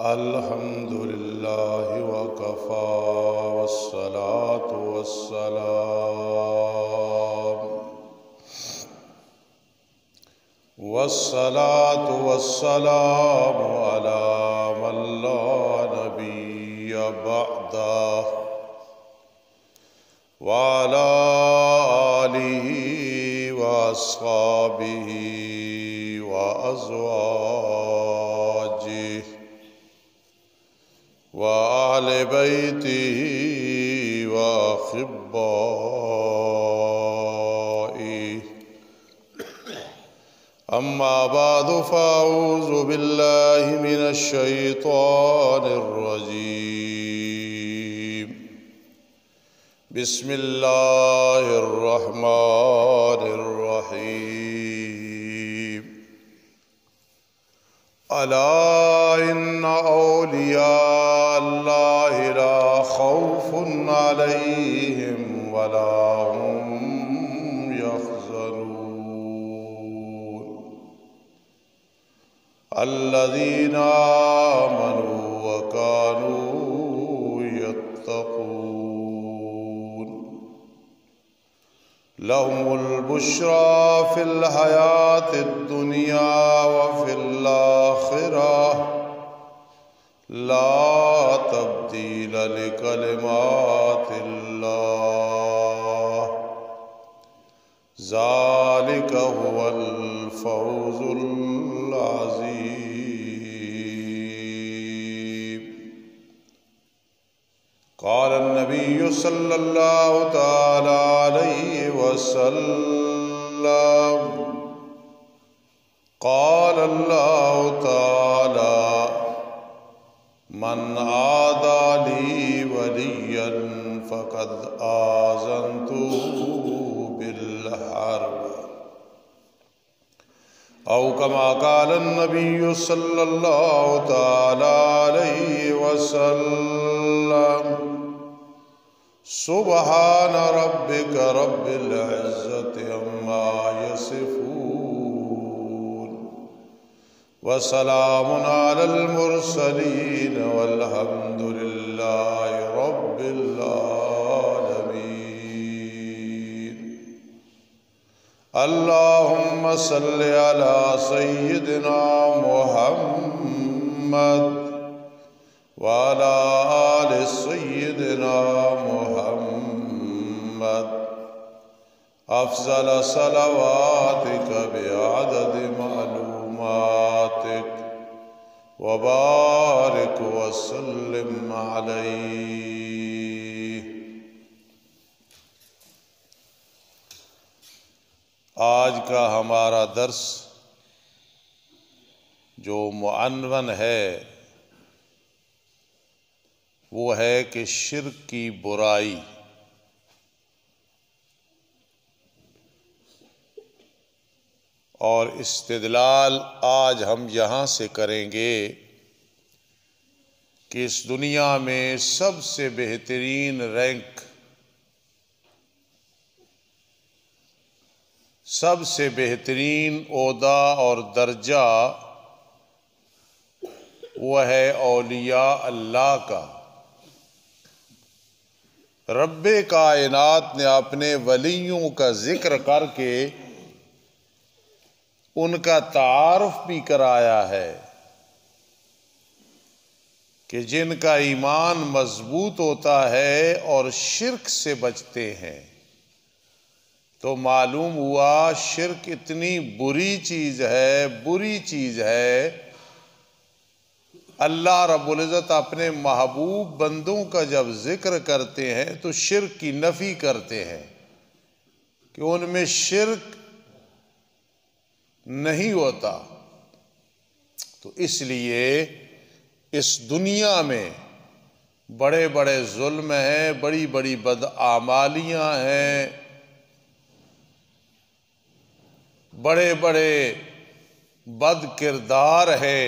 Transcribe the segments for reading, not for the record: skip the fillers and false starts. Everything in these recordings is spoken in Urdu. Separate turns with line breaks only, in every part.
الحمد لله وكفى والصلاة والسلام على من لا نبي بعده وعلى آله وأصحابه وأزواجه وأهل بيته وأحبائه. أما بعد فأعوذ بالله من الشيطان الرجيم. بسم الله الرحمن الرحيم. ألا إن أولياء الله لا خوف عليهم ولا هم يحزنون الذين آمنوا وكانوا يتقون لهم البشرى في الحياة الدنيا وفي الآخرة لا تبديل لكلمات الله ذلك هو الفوز العظيم. قال النبي صلى الله تعالى عليه وسلم قال الله تعالى من عادى لي وليا فقد آذنته بالحرب أو كما قال النبي صلى الله تعالى عليه وسلم سبحان ربك رب العزة عما يصفون وسلام على المرسلين والحمد لله رب العالمين. اللهم صل على سيدنا محمد وعلى آل سيدنا محمد أفضل صلواتك بعدد معلوماتك وبارك وسلم عليه. آج کا ہمارا درس جو معنون ہے وہ ہے کہ شرک کی برائی. اور استدلال آج ہم یہاں سے کریں گے کہ اس دنیا میں سب سے بہترین رینک، سب سے بہترین عہدہ اور درجہ وہ ہے اولیاء اللہ کا. رب کائنات نے اپنے ولیوں کا ذکر کر کے ان کا تعارف بھی کرایا ہے کہ جن کا ایمان مضبوط ہوتا ہے اور شرک سے بچتے ہیں تو معلوم ہوا شرک اتنی بری چیز ہے. اللہ رب العزت اپنے محبوب بندوں کا جب ذکر کرتے ہیں تو شرک کی نفی کرتے ہیں کہ ان میں شرک نہیں ہوتا. تو اس لیے اس دنیا میں بڑے بڑے ظلم ہیں، بڑی بڑی بدعمالیاں ہیں، بڑے بڑے بد کردار ہے،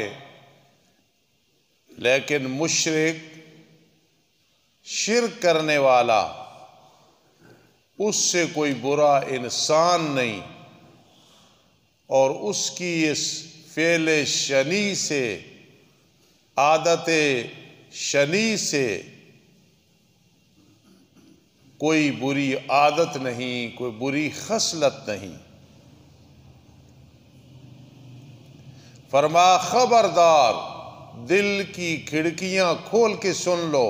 لیکن مشرک شرک کرنے والا اس سے کوئی برا انسان نہیں، اور اس کی اس فعل شنی سے عادت شنی سے کوئی بری عادت نہیں، کوئی بری خصلت نہیں۔ فرما خبردار، دل کی کھڑکیاں کھول کے سن لو،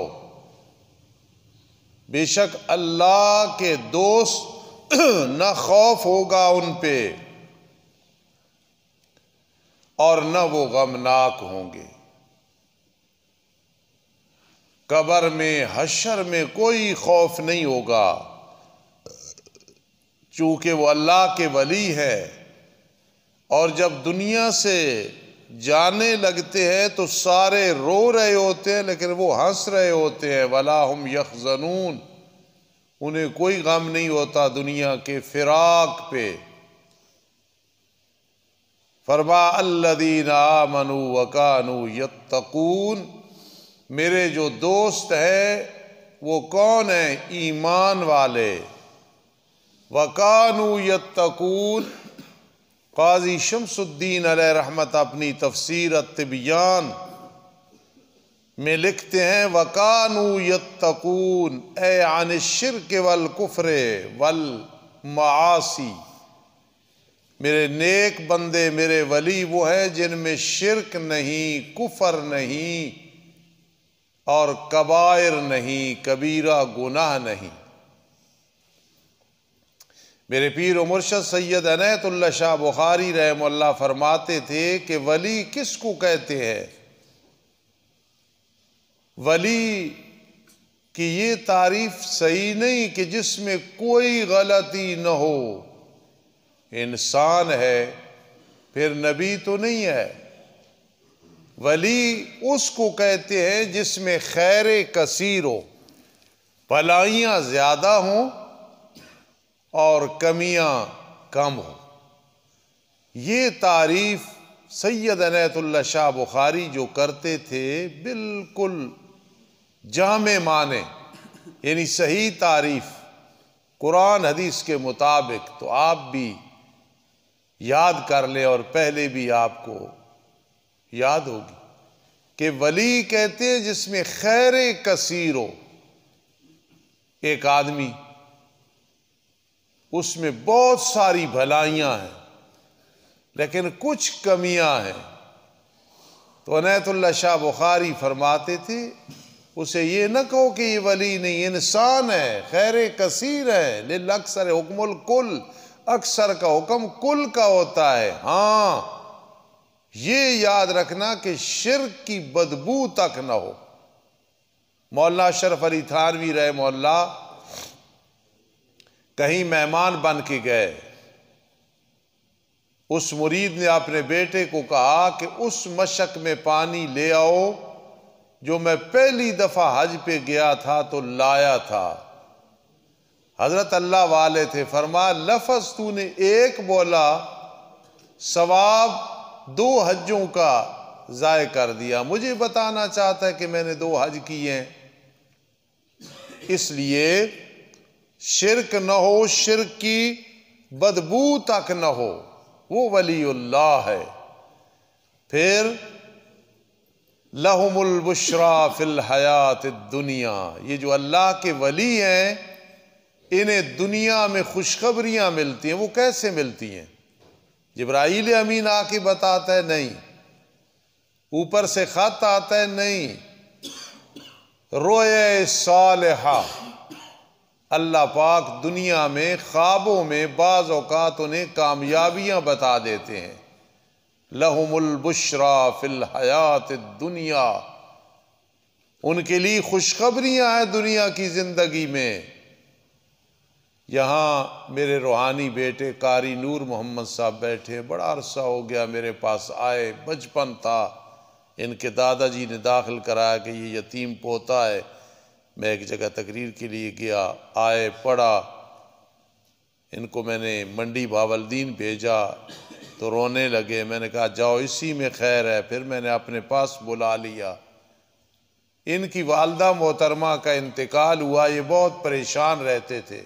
بے شک اللہ کے دوست نہ خوف ہوگا ان پہ اور نہ وہ غمناک ہوں گے۔ قبر میں، حشر میں کوئی خوف نہیں ہوگا، چونکہ وہ اللہ کے ولی ہے، اور جب دنیا سے جانے لگتے ہیں تو سارے رو رہے ہوتے ہیں لیکن وہ ہنس رہے ہوتے ہیں۔ وَلَا هُمْ يَحْزَنُونَ، انہیں کوئی غم نہیں ہوتا دنیا کے فراق پہ۔ فرما الَّذِينَ آمَنُوا وَكَانُوا يَتَّقُونَ، میرے جو دوست ہیں وہ کون ہیں؟ ایمان والے۔ وَكَانُوا يَتَّقُونَ، قاضی شمس الدین علیہ رحمت اپنی تفسیر التبیان میں لکھتے ہیں وَكَانُوا يَتَّقُونَ اے عن الشرک والکفر والمعاصی، میرے نیک بندے، میرے ولی وہ ہیں جن میں شرک نہیں، کفر نہیں اور کبائر نہیں، کبیرہ گناہ نہیں۔ میرے پیر و مرشد سید عنایت اللہ شاہ بخاری رحمہ اللہ فرماتے تھے کہ ولی کس کو کہتے ہیں؟ ولی کی یہ تعریف صحیح نہیں کہ جس میں کوئی غلطی نہ ہو۔ انسان ہے پھر نبی تو نہیں ہے۔ ولی اس کو کہتے ہیں جس میں خیر کثیر ہو، بھلائیاں زیادہ ہوں اور کمیاں کم ہوں۔ یہ تعریف سید عنایت اللہ شاہ بخاری جو کرتے تھے بالکل جامع معنی، یعنی صحیح تعریف قرآن حدیث کے مطابق، تو آپ بھی یاد کر لیں اور پہلے بھی آپ کو یاد ہوگی کہ ولی کہتے ہیں جس میں خیر کثیر ہو۔ ایک آدمی، اس میں بہت ساری بھلائیاں ہیں لیکن کچھ کمیاں ہیں، تو عنایت اللہ شاہ بخاری فرماتے تھے اسے یہ نہ کہو کہ یہ ولی نہیں، انسان ہے، خیر کثیر ہے، للأکثر حکم الکل، اکثر کا حکم کل کا ہوتا ہے۔ ہاں یہ یاد رکھنا کہ شرک کی بدبو تک نہ ہو۔ مولانا اشرف علی تھانوی رحمہ اللہ کہیں مہمان بن کے گئے، اس مرید نے اپنے بیٹے کو کہا کہ اس مشک میں پانی لے آؤ جو میں پہلی دفعہ حج پہ گیا تھا تو لایا تھا۔ حضرت اللہ والے تھے، فرمایا لفظ تو نے ایک بولا، ثواب 2 حجوں کا ضائع کر دیا۔ مجھے بتانا چاہتا ہے کہ میں نے 2 حج کیے ہیں۔ اس لیے شرک نہ ہو، شرک کی بدبو تک نہ ہو، وہ ولی اللہ ہے۔ پھر لہم البشریٰ فی الحیات الدنیا، یہ جو اللہ کے ولی ہیں انہیں دنیا میں خوشخبریاں ملتی ہیں۔ وہ کیسے ملتی ہیں؟ جبرائیل امین آ کے بتاتا ہے؟ نہیں۔ اوپر سے خط آتا ہے؟ نہیں۔ روئے صالحہ، اللہ پاک دنیا میں خوابوں میں بعض اوقات انہیں کامیابیاں بتا دیتے ہیں۔ لہم البشریٰ فی الحیات الدنیا، ان کے لیے خوشخبریاں ہیں دنیا کی زندگی میں۔ یہاں میرے روحانی بیٹے قاری نور محمد صاحب بیٹھے، بڑا عرصہ ہو گیا میرے پاس آئے، بچپن تھا، ان کے دادا جی نے داخل کرایا کہ یہ یتیم پوتا ہے۔ میں ایک جگہ تقریر کے لیے گیا، آئے، پڑھا، ان کو میں نے منڈی بہاولدین بھیجا تو رونے لگے۔ میں نے کہا جاؤ اسی میں خیر ہے، پھر میں نے اپنے پاس بلا لیا۔ ان کی والدہ محترمہ کا انتقال ہوا، یہ بہت پریشان رہتے تھے،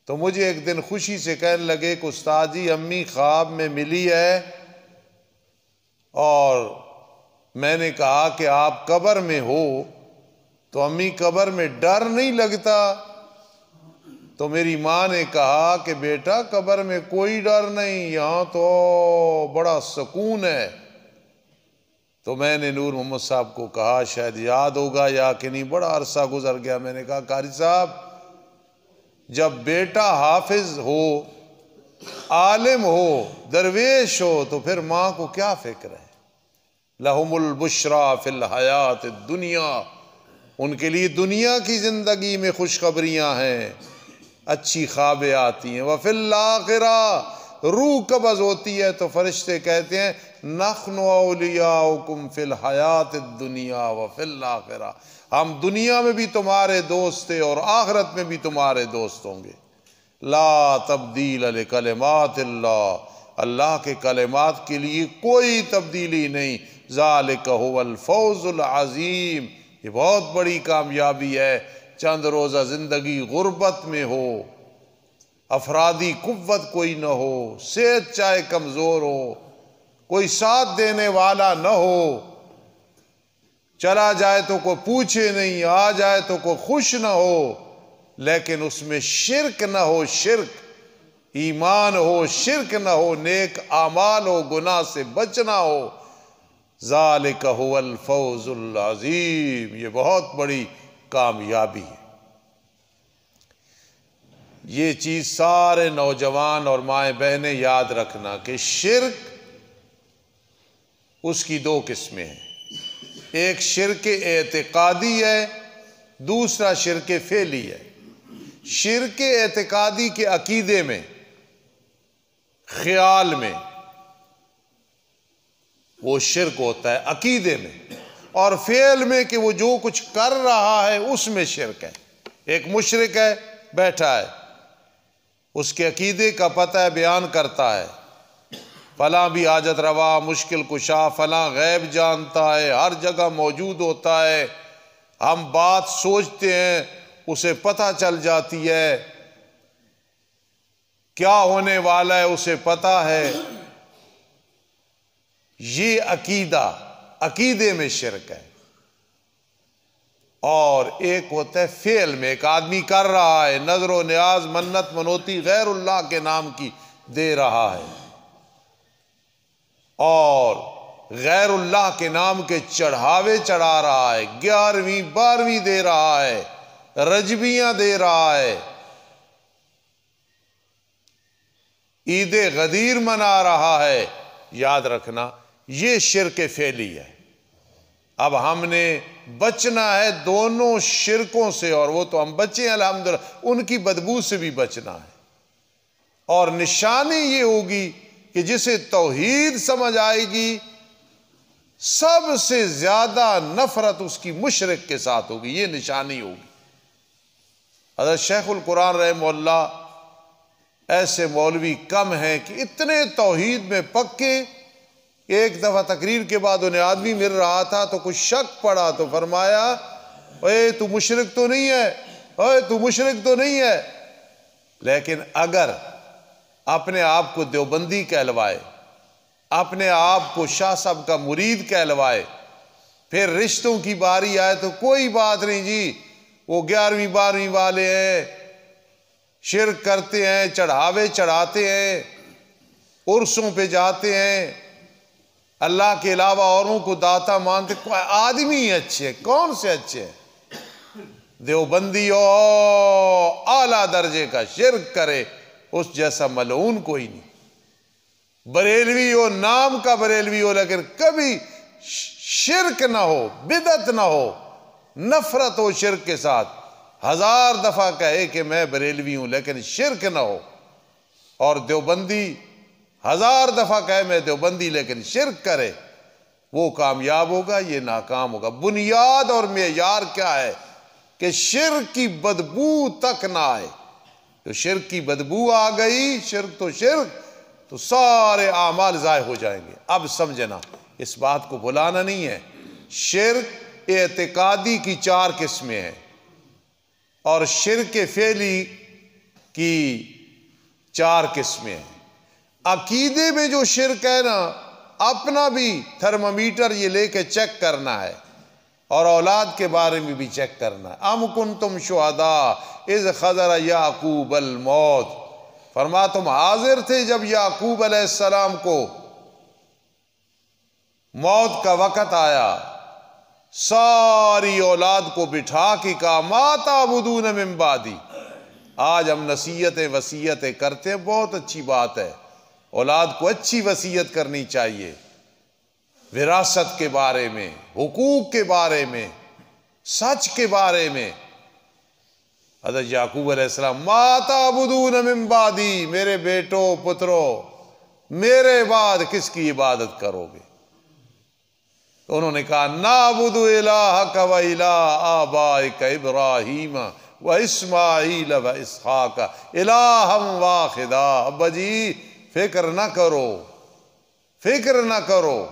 تو مجھے ایک دن خوشی سے کہنے لگے کہ استاد جی امی خواب میں ملی ہے اور میں نے کہا کہ آپ قبر میں ہو تو امی قبر میں ڈر نہیں لگتا؟ تو میری ماں نے کہا کہ بیٹا قبر میں کوئی ڈر نہیں، یہاں تو بڑا سکون ہے۔ تو میں نے نور محمد صاحب کو کہا، شاید یاد ہوگا یا کہ نہیں، بڑا عرصہ گزر گیا، میں نے کہا قاری صاحب جب بیٹا حافظ ہو، عالم ہو، درویش ہو، تو پھر ماں کو کیا فکر ہے؟ لہم البشریٰ فی الحیات الدنیا، ان کے لیے دنیا کی زندگی میں خوشخبریاں ہیں، اچھی خوابیں آتی ہیں۔ وفی الآخرہ، روح قبض ہوتی ہے تو فرشتے کہتے ہیں نحن اولیاؤکم فی الحیات الدنیا وفی الآخرہ، ہم دنیا میں بھی تمہارے دوست تھے اور آخرت میں بھی تمہارے دوست ہوں گے۔ لا تبدیل لکلمات اللہ، اللہ کے کلمات کے لیے کوئی تبدیلی نہیں۔ ذالک هو الفوز العظیم، یہ بہت بڑی کامیابی ہے۔ چند روزہ زندگی غربت میں ہو، افرادی قوت کوئی نہ ہو، صحت چاہے کمزور ہو، کوئی ساتھ دینے والا نہ ہو، چلا جائے تو کوئی پوچھے نہیں، آ جائے تو کوئی خوش نہ ہو، لیکن اس میں شرک نہ ہو، شرک، ایمان ہو، شرک نہ ہو، نیک اعمال ہو، گناہ سے بچنا ہو۔ ذالک هو الفوز العظیم، یہ بہت بڑی کامیابی ہے۔ یہ چیز سارے نوجوان اور مائیں بہنیں یاد رکھنا کہ شرک اس کی دو قسمیں ہیں، ایک شرک اعتقادی ہے، دوسرا شرک فعلی ہے۔ شرک اعتقادی کے عقیدے میں، خیال میں، وہ شرک ہوتا ہے عقیدے میں، اور فعل میں کہ وہ جو کچھ کر رہا ہے اس میں شرک ہے۔ ایک مشرک ہے، بیٹھا ہے، اس کے عقیدے کا پتہ ہے، بیان کرتا ہے فلاں بھی حاجت روا، مشکل کشا، فلاں غیب جانتا ہے، ہر جگہ موجود ہوتا ہے، ہم بات سوچتے ہیں اسے پتہ چل جاتی ہے، کیا ہونے والا ہے اسے پتہ ہے۔ یہ عقیدہ، عقیدے میں شرک ہے۔ اور ایک ہوتا ہے فعل میں، ایک آدمی کر رہا ہے، نظر و نیاز، منت منوتی غیر اللہ کے نام کی دے رہا ہے، اور غیر اللہ کے نام کے چڑھاوے چڑھا رہا ہے، 11ویں 12ویں دے رہا ہے، رجبیاں دے رہا ہے، عید غدیر منا رہا ہے۔ یاد رکھنا یہ شرک فعلی ہے۔ اب ہم نے بچنا ہے دونوں شرکوں سے، اور وہ تو ہم بچے ہیں الحمدللہ، ان کی بدبو سے بھی بچنا ہے۔ اور نشانی یہ ہوگی کہ جسے توحید سمجھ آئے گی، سب سے زیادہ نفرت اس کی مشرک کے ساتھ ہوگی، یہ نشانی ہوگی۔ حضرت شیخ القرآن رحمہ اللہ، ایسے مولوی کم ہیں کہ اتنے توحید میں پکے۔ ایک دفعہ تقریر کے بعد انہیں آدمی مل رہا تھا تو کچھ شک پڑا تو فرمایا اے تو مشرک تو نہیں ہے، اے تو مشرک تو نہیں ہے۔ لیکن اگر اپنے آپ کو دیوبندی کہلوائے، اپنے آپ کو شاہ صاحب کا مرید کہلوائے، پھر رشتوں کی باری آئے تو کوئی بات نہیں جی، وہ 11ویں 12ویں والے ہیں، شرک کرتے ہیں، چڑھاوے چڑھاتے ہیں، عرسوں پہ جاتے ہیں، اللہ کے علاوہ اوروں کو داتا مانتے، آدمی اچھے ہیں، کون سے اچھے ہیں؟ دیوبندی اعلیٰ درجے کا شرک کرے اس جیسا ملعون کوئی نہیں۔ بریلوی ہو، نام کا بریلوی ہو، لیکن کبھی شرک نہ ہو، بدعت نہ ہو، نفرت ہو شرک کے ساتھ، 1000 دفعہ کہے کہ میں بریلوی ہوں لیکن شرک نہ ہو، اور دیوبندی 1000 دفعہ کہے میں دیوبندی لیکن شرک کرے، وہ کامیاب ہوگا، یہ ناکام ہوگا۔ بنیاد اور معیار کیا ہے کہ شرک کی بدبو تک نہ آئے۔ تو شرک کی بدبو آ گئی، شرک تو سارے اعمال ضائع ہو جائیں گے۔ اب سمجھنا، اس بات کو بھلانا نہیں ہے، شرک اعتقادی کی 4 قسمیں ہیں، اور شرک فعلی کی 4 قسمیں ہیں۔ عقیدے میں جو شرک ہے نا، اپنا بھی تھرمامیٹر یہ لے کے چیک کرنا ہے، اور اولاد کے بارے میں بھی چیک کرنا ہے۔ ام کنتم شہداء اذ حضر یعقوب الموت، فرما تم حاضر تھے جب یعقوب علیہ السلام کو موت کا وقت آیا، ساری اولاد کو بٹھا کے کہا ما تعبدون من بعدی۔ آج ہم نصیحتیں وصیتیں کرتے ہیں، بہت اچھی بات ہے، اولاد کو اچھی وصیت کرنی چاہیے، وراثت کے بارے میں، حقوق کے بارے میں، سچ کے بارے میں۔ حضرت یعقوب علیہ السلام ما تعبدون من بعدی، میرے بیٹو پترو میرے بعد کس کی عبادت کرو گے؟ تو انہوں نے کہا نعبد الہک و الہ آبائک ابراہیم و اسماعیل و اسحاق الہا واحدا۔ ابا جی فکر نہ کرو، فکر نہ کرو،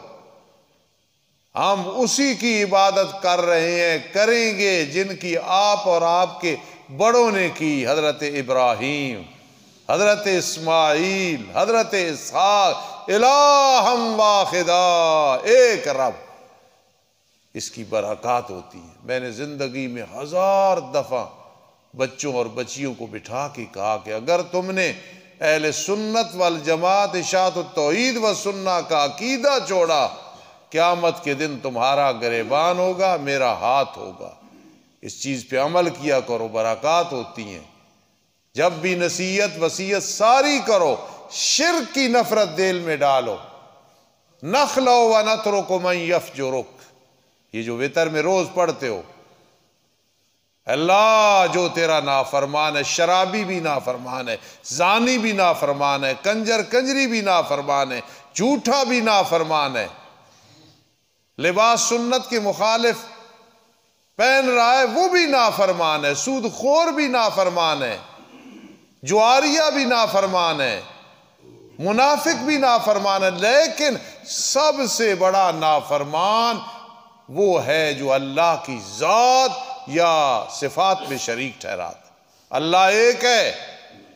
ہم اسی کی عبادت کر رہے ہیں، کریں گے جن کی آپ اور آپ کے بڑوں نے کی، حضرت ابراہیم، حضرت اسماعیل، حضرت اسحاق، الہا واحدا، ایک رب۔ اس کی برکات ہوتی ہے۔ میں نے زندگی میں 1000 دفعہ بچوں اور بچیوں کو بٹھا کے کہا کہ اگر تم نے اہل سنت والجماعت اشاعت التوحید و سنہ کا عقیدہ چھوڑا، قیامت کے دن تمہارا گریبان ہوگا، میرا ہاتھ ہوگا۔ اس چیز پہ عمل کیا کرو، برکات ہوتی ہیں۔ جب بھی نصیحت وصیت ساری کرو، شرک کی نفرت دل میں ڈالو۔ نخلو و نترک من یفجرک، یہ جو وتر میں روز پڑھتے ہو، اللہ جو تیرا نافرمان ہے، شرابی بھی نافرمان ہے، زانی بھی نافرمان ہے، کنجر کنجری بھی نافرمان ہے، جھوٹا بھی نافرمان ہے، لباس سنت کے مخالف پہن رہا ہے وہ بھی نافرمان ہے، سود خور بھی نافرمان ہے، جواریہ بھی نافرمان ہے، منافق بھی نافرمان ہے، لیکن سب سے بڑا نافرمان وہ ہے جو اللہ کی ذات یا صفات میں شریک ٹھہراتا۔ اللہ ایک ہے،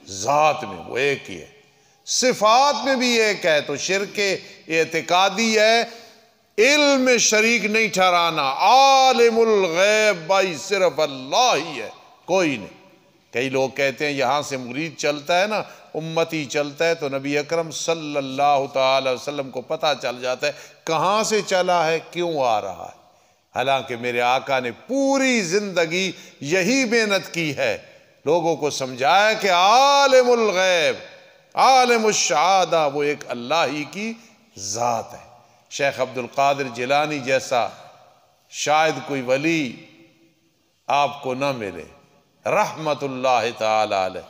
ذات میں وہ ایک ہی ہے، صفات میں بھی ایک ہے، تو شرک اعتقادی ہے، علم میں شریک نہیں ٹھہرانا۔ عالم الغیب بھائی صرف اللہ ہی ہے، کوئی نہیں۔ کئی لوگ کہتے ہیں یہاں سے مرید چلتا ہے نا، امتی چلتا ہے، تو نبی اکرم صلی اللہ تعالی وسلم کو پتہ چل جاتا ہے کہاں سے چلا ہے، کیوں آ رہا ہے۔ حالانکہ میرے آقا نے پوری زندگی یہی محنت کی ہے، لوگوں کو سمجھایا کہ عالم الغیب عالم الشہادہ وہ ایک اللہ ہی کی ذات ہے۔ شیخ عبد القادر جیلانی جیسا شاید کوئی ولی آپ کو نہ ملے، رحمت اللہ تعالی علیہ۔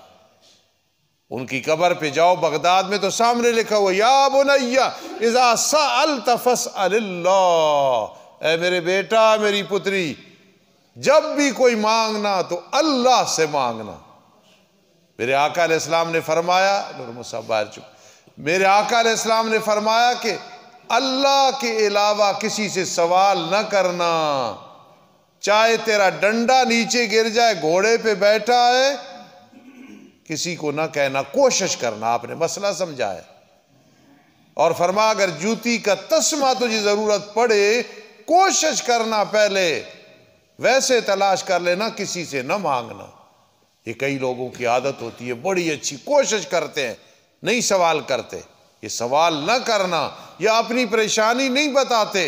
ان کی قبر پہ جاؤ بغداد میں تو سامنے لکھا ہوا یا بنی اذا سألت فاسأل اللہ، اے میرے بیٹا میری پتری، جب بھی کوئی مانگنا تو اللہ سے مانگنا۔ میرے آقا علیہ السلام نے فرمایا، میرے آقا علیہ السلام نے فرمایا کہ اللہ کے علاوہ کسی سے سوال نہ کرنا، چاہے تیرا ڈنڈا نیچے گر جائے، گھوڑے پہ بیٹھا ہے، کسی کو نہ کہنا، کوشش کرنا۔ آپ نے مسئلہ سمجھایا اور فرمایا اگر جوتی کا تسمہ تجھے ضرورت پڑے، کوشش کرنا، پہلے ویسے تلاش کر لینا، کسی سے نہ مانگنا۔ یہ کئی لوگوں کی عادت ہوتی ہے، بڑی اچھی کوشش کرتے ہیں، نہیں سوال کرتے۔ یہ سوال نہ کرنا یا اپنی پریشانی نہیں بتاتے،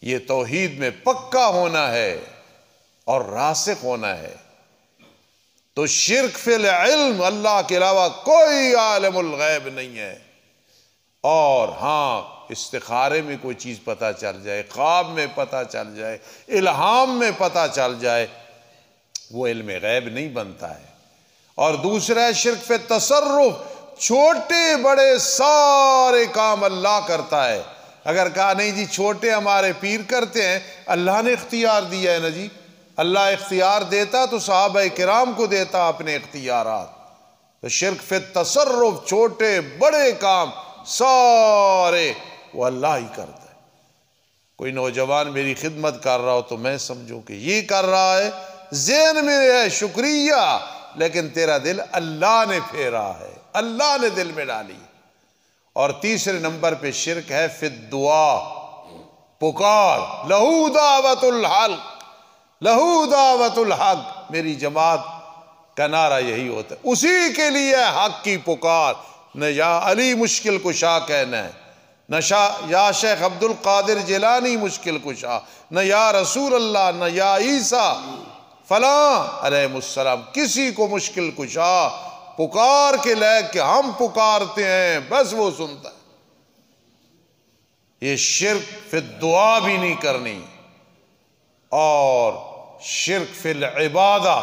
یہ توحید میں پکا ہونا ہے اور راسخ ہونا ہے۔ تو شرک فی العلم، اللہ کے علاوہ کوئی عالم الغیب نہیں ہے۔ اور ہاں استخارے میں کوئی چیز پتہ چل جائے، خواب میں پتہ چل جائے، الہام میں پتہ چل جائے، وہ علم غیب نہیں بنتا ہے۔ اور دوسرا ہے شرک فی تصرف، چھوٹے بڑے سارے کام اللہ کرتا ہے۔ اگر کہا نہیں جی چھوٹے ہمارے پیر کرتے ہیں، اللہ نے اختیار دیا ہے نا جی، اللہ اختیار دیتا تو صحابہ کرام کو دیتا اپنے اختیارات۔ تو شرک فی تصرف، چھوٹے بڑے کام سارے وہ اللہ ہی کرتا ہے۔ کوئی نوجوان میری خدمت کر رہا ہو تو میں سمجھوں کہ یہ کر رہا ہے، ذہن میں ہے شکریہ، لیکن تیرا دل اللہ نے پھیرا ہے، اللہ نے دل میں ڈالی۔ اور تیسرے نمبر پہ شرک ہے فی الدعا، پکار، لہو دعوت الحق، لہو دعوت الحق، میری جماعت کا نعرہ یہی ہوتا ہے، اسی کے لیے حق کی پکار، نہ یا علی مشکل کشا کہنا ہے، نہ یا شیخ عبد القادر جیلانی مشکل کشا، نہ یا رسول اللہ، نہ یا عیسیٰ فلاں علیہ السلام، کسی کو مشکل کشا پکار کے لے کہ ہم پکارتے ہیں بس وہ سنتا ہے۔ یہ شرک فی الدعا بھی نہیں کرنی، اور شرک فی العبادہ،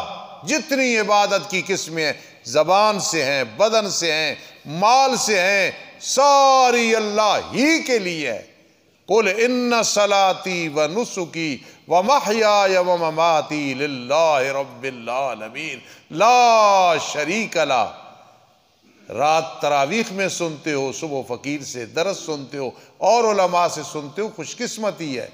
جتنی عبادت کی قسمیں ہیں، زبان سے ہیں، بدن سے ہیں، مال سے ہیں، ساری اللہ ہی کے لیے ہے۔ قُلْ إِنَّ صَلَاتِي وَنُسُكِي وَمَحْيَايَ وَمَمَاتِي لِلَّهِ رَبِّ الْعَالَمِينَ لا شریک لہ۔ رات تراویح میں سنتے ہو، صبح فقیر سے درس سنتے ہو، اور علماء سے سنتے ہو، خوش قسمتی ہے۔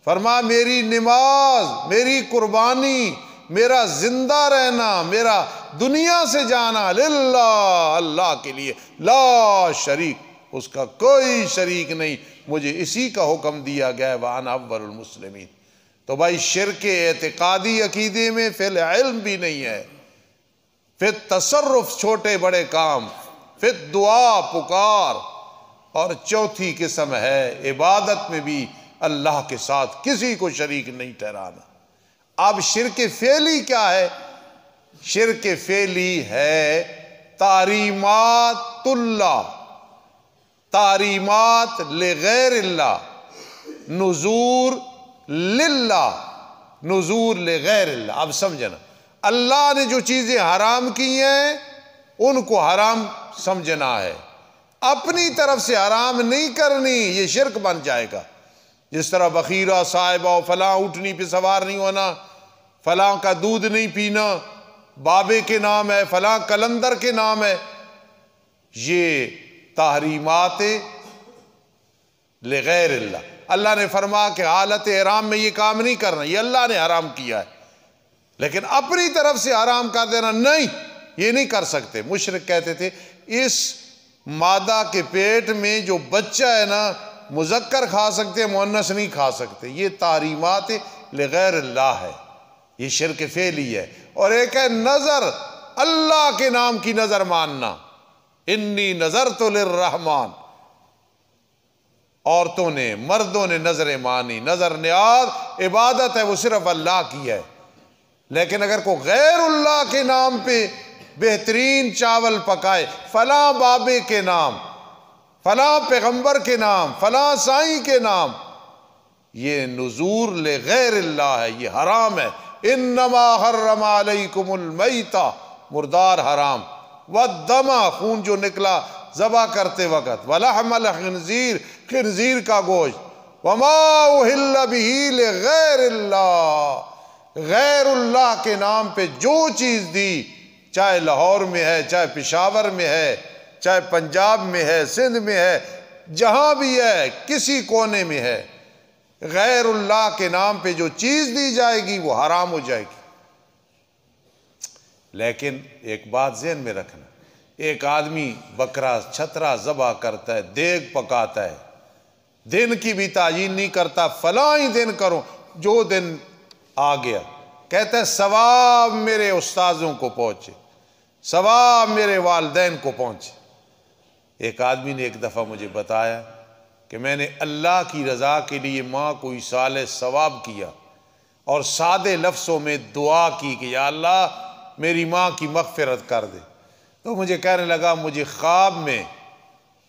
فرما میری نماز، میری قربانی، میرا زندہ رہنا، میرا دنیا سے جانا للہ، اللہ کے لیے، لا شریک، اس کا کوئی شریک نہیں، مجھے اسی کا حکم دیا گیا ہے، وَأَنَا أَوَّلُ الْمُسْلِمِينَ۔ تو بھائی شرک اعتقادی عقیدے میں فی العلم بھی نہیں ہے، فی التصرف چھوٹے بڑے کام، فی الدعا پکار، اور چوتھی قسم ہے عبادت میں بھی اللہ کے ساتھ کسی کو شریک نہیں ٹھہرانا۔ اب شرک فعلی کیا ہے؟ شرک فعلی ہے تحریمات اللہ، تحریمات لغیر اللہ، نذور للہ، نذور لغیر اللہ۔ اب سمجھنا، اللہ نے جو چیزیں حرام کی ہیں ان کو حرام سمجھنا ہے، اپنی طرف سے حرام نہیں کرنی، یہ شرک بن جائے گا۔ جس طرح بخیرہ صاحبہ، فلاں اونٹنی پہ سوار نہیں ہونا، فلاں کا دودھ نہیں پینا، بابے کے نام ہے، فلاں کلندر کے نام ہے، یہ تحریمات لغیر اللہ۔ اللہ نے فرمایا کہ حالت احرام میں یہ کام نہیں کرنا، یہ اللہ نے حرام کیا ہے، لیکن اپنی طرف سے حرام کر دینا نہیں، یہ نہیں کر سکتے۔ مشرک کہتے تھے اس مادہ کے پیٹ میں جو بچہ ہے نا، مذکر کھا سکتے ہیں، مؤنث نہیں کھا سکتے، یہ تحریمات لغیر اللہ ہے، یہ شرک فعلی ہے۔ اور ایک ہے نظر، اللہ کے نام کی نظر ماننا، انی نظرت للرحمن، عورتوں نے مردوں نے نظریں مانی، نظر نیاز عبادت ہے، وہ صرف اللہ کی ہے۔ لیکن اگر کوئی غیر اللہ کے نام پہ بہترین چاول پکائے، فلاں بابے کے نام، فلاں پیغمبر کے نام، فلاں سائیں کے نام، یہ نذور لغیر اللہ ہے، یہ حرام ہے۔ انما حرم علیکم المیتہ، مردار حرام، والدم، خون جو نکلا ذبح کرتے وقت، ولحم الخنزیر، خنزیر کا گوشت، وما اہل بہ لغیر اللہ، غیر اللہ کے نام پہ جو چیز دی، چاہے لاہور میں ہے، چاہے پشاور میں ہے، چاہے پنجاب میں ہے، سندھ میں ہے، جہاں بھی ہے، کسی کونے میں ہے، غیر اللہ کے نام پہ جو چیز دی جائے گی وہ حرام ہو جائے گی۔ لیکن ایک بات ذہن میں رکھنا، ایک آدمی بکرا چھترا ذبح کرتا ہے، دیگ پکاتا ہے، دن کی بھی تعیین نہیں کرتا، فلاں ہی دن کرو، جو دن آ گیا کہتا ہے ثواب میرے استاذوں کو پہنچے، ثواب میرے والدین کو پہنچے۔ ایک آدمی نے ایک دفعہ مجھے بتایا کہ میں نے اللہ کی رضا کے لیے ماں کو ایصال ثواب کیا اور سادے لفظوں میں دعا کی کہ یا اللہ میری ماں کی مغفرت کر دے۔ تو مجھے کہنے لگا مجھے خواب میں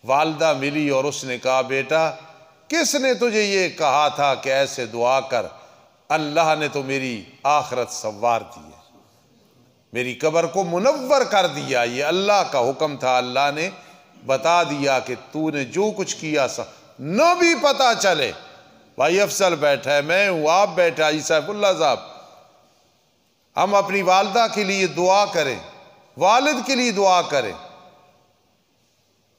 والدہ ملی اور اس نے کہا بیٹا کس نے تجھے یہ کہا تھا کہ ایسے دعا کر؟ اللہ نے تو میری آخرت سنوار دی ہے، میری قبر کو منور کر دیا، یہ اللہ کا حکم تھا، اللہ نے بتا دیا کہ تو نے جو کچھ کیا نہ بھی پتا چلے۔ بھائی افضل بیٹھا ہے، میں ہوں، آپ بیٹھا عیسیٰ اللہ صاحب، ہم اپنی والدہ کے لیے دعا کریں، والد کے لیے دعا کریں،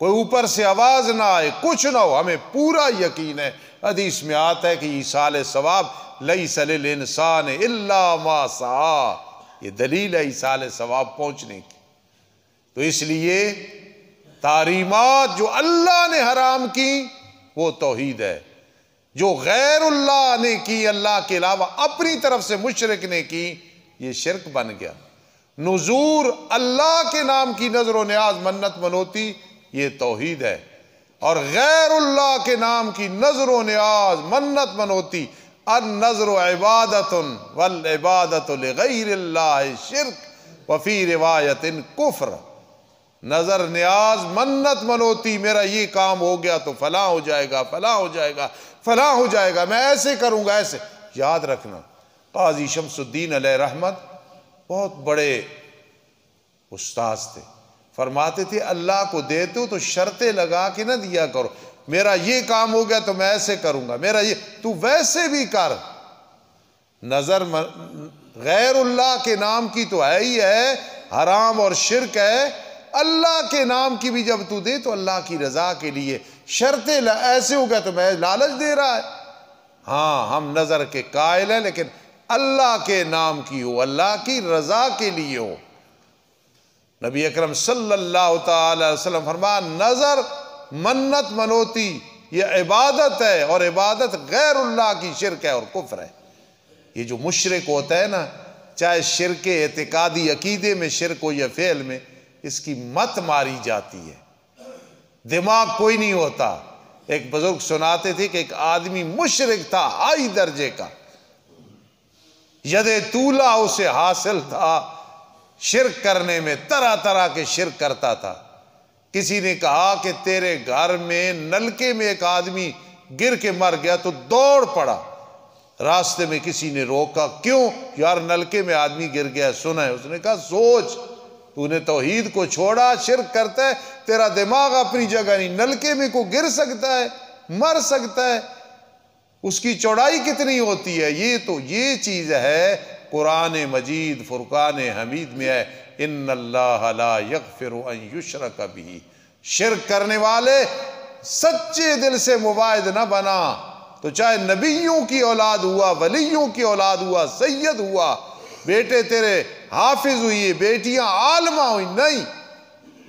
کوئی اوپر سے آواز نہ آئے، کچھ نہ ہو، ہمیں پورا یقین ہے، حدیث میں آتا ہے کہ ایصال ثواب لیس للانسان الا ما سعی، یہ دلیل ہے ایصال ثواب پہنچنے کی۔ تو اس لیے تحریمات جو اللہ نے حرام کی وہ توحید ہے، جو غیر اللہ نے کی، اللہ کے علاوہ اپنی طرف سے مشرک نے کی، یہ شرک بن گیا۔ نذور اللہ کے نام کی نظر و نیاز منت منوتی یہ توحید ہے، اور غیر اللہ کے نام کی نظر و نیاز منت منوتی النظر عبادت والعبادت لغیر اللہ شرک وفی روایت کفر۔ نظر نیاز منت منوتی میرا یہ کام ہو گیا تو فلاں ہو جائے گا، فلاں ہو جائے گا، فلاں ہو جائے گا، میں ایسے کروں گا، ایسے۔ یاد رکھنا قاضی شمس الدین علیہ رحمت بہت بڑے استاذ تھے، فرماتے تھے اللہ کو دیتے ہو تو شرطیں لگا کے نہ دیا کرو، میرا یہ کام ہو گیا تو میں ایسے کروں گا، میرا یہ، تو ویسے بھی کر۔ نظر غیر اللہ کے نام کی تو ہے ہی ہے، حرام اور شرک ہے، اللہ کے نام کی بھی جب تو دے تو اللہ کی رضا کے لیے، شرطیں ایسے ہو گیا تو میں لالچ دے رہا ہے۔ ہاں ہم نظر کے قائل ہیں، لیکن اللہ کے نام کی ہو، اللہ کی رضا کے لیے ہو۔ نبی اکرم صلی اللہ تعالی علیہ وسلم فرمایا نظر منت منوتی یہ عبادت ہے، اور عبادت غیر اللہ کی شرک ہے اور کفر ہے۔ یہ جو مشرک ہوتا ہے نا، چاہے شرک اعتقادی عقیدے میں شرک ہو یا فعل میں، اس کی مت ماری جاتی ہے، دماغ کوئی نہیں ہوتا۔ ایک بزرگ سناتے تھے کہ ایک آدمی مشرک تھا ہائی درجے کا، ید طولہ اسے حاصل تھا، شرک کرنے میں طرح طرح کے شرک کرتا تھا۔ کسی نے کہا کہ تیرے گھر میں نلکے میں ایک آدمی گر کے مر گیا، تو دوڑ پڑا، راستے میں کسی نے روکا، کیوں؟ یار نلکے میں آدمی گر گیا سنا ہے۔ اس نے کہا سوچ، تو نے توحید کو چھوڑا، شرک کرتا ہے، تیرا دماغ اپنی جگہ نہیں، نلکے میں کو گر سکتا ہے، مر سکتا ہے، اس کی چوڑائی کتنی ہوتی ہے؟ یہ چیز ہے قرآن مجید فرقان حمید میں ہے، ان اللہ لا یغفر ان یشرک بہ۔ شرک کرنے والے سچے دل سے مباعد نہ بنا، تو چاہے نبیوں کی اولاد ہوا، ولیوں کی اولاد ہوا، سید ہوا، بیٹے تیرے حافظ ہوئی، بیٹیاں عالمہ ہوئی، نہیں،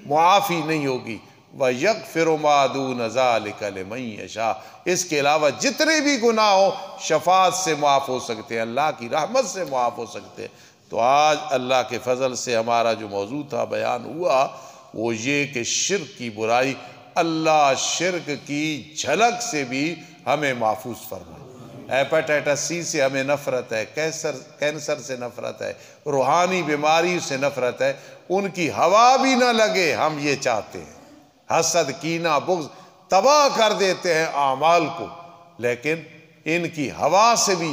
معافی نہیں ہوگی۔ وَيَغْفِرُ مَا دُونَ ذَلِكَ لِمَن يَشَاءُ۔ اس کے علاوہ جتنے بھی گناہ ہو شفاعت سے معاف ہو سکتے ہیں، اللہ کی رحمت سے معاف ہو سکتے ہیں۔ تو آج اللہ کے فضل سے ہمارا جو موضوع تھا بیان ہوا وہ یہ کہ شرک کی برائی، اللہ شرک کی جھلک سے بھی ہمیں محفوظ فرمائے۔ ہیپاٹائٹس سی سے ہمیں نفرت ہے، کینسر سے نفرت ہے، روحانی بیماری سے نفرت ہے، ان کی ہوا بھی نہ لگے، ہم یہ چاہتے ہیں۔ حسد، کینہ، بغض تباہ کر دیتے ہیں اعمال کو، لیکن ان کی ہوا سے بھی،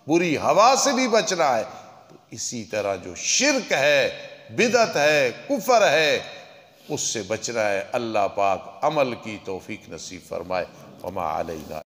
بری ہوا سے بھی بچنا ہے۔ تو اسی طرح جو شرک ہے، بدعت ہے، کفر ہے، اس سے بچنا ہے۔ اللہ پاک عمل کی توفیق نصیب فرمائے۔ وما علینا